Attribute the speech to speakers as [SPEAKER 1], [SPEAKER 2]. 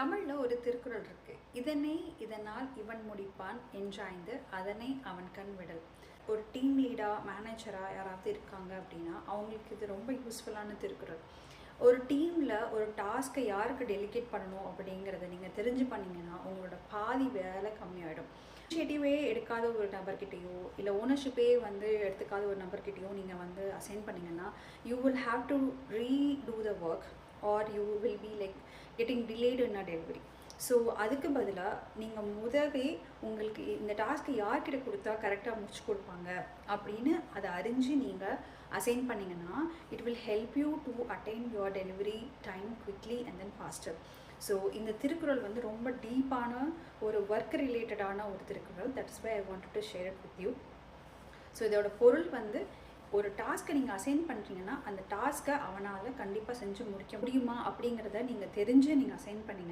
[SPEAKER 1] தமிழ்ல ஒரு திருக்குறள் இருக்கு. இதனை இதனால் இவன் முடிப்பான் என்றாய்ந்து அதனை அவன் கண் விடல். ஒரு டீம் லீடா மேனேஜரா யாராவது இருக்காங்க அப்படின்னா அவங்களுக்கு இது ரொம்ப யூஸ்ஃபுல்லான திருக்குறள். ஒரு டீமில் ஒரு டாஸ்க்கை யாருக்கு டெலிகேட் பண்ணணும் அப்படிங்கிறத நீங்கள் தெரிஞ்சு பண்ணிங்கன்னா உங்களோட பாதி வேலை கம்மியாயிடும். இனிஷியேட்டிவே எடுக்காத ஒரு நபர்கிட்டையோ இல்லை ஓனர்ஷிப்பே எடுத்துக்காத ஒரு நபர்கிட்டையோ நீங்கள் அசைன் பண்ணிங்கன்னா you will have to redo the work are you will be like getting delayed in a delivery. So அதுக்கு பதிலாக நீங்கள் முதவே உங்களுக்கு இந்த டாஸ்க்கை யார்கிட்ட கொடுத்தா கரெக்டாக முடிச்சு கொடுப்பாங்க அப்படின்னு அதை அறிஞ்சு நீங்கள் அசைன் பண்ணிங்கன்னா it will help you to attain your delivery time quickly and then faster. So இந்த திருக்குறள் ரொம்ப டீப்பான ஒரு ஒர்க் ரிலேட்டடான ஒரு Thirukkural. That is why I wanted to share it with you. So இதோட பொருள் ஒரு டாஸ்க்கை நீங்கள் அசைன் பண்ணுறீங்கன்னா அந்த டாஸ்க்கை அவனால் கண்டிப்பாக செஞ்சு முடிக்க முடியுமா அப்படிங்கிறத நீங்கள் தெரிஞ்சு நீங்கள் அசைன் பண்ணிங்கன்னா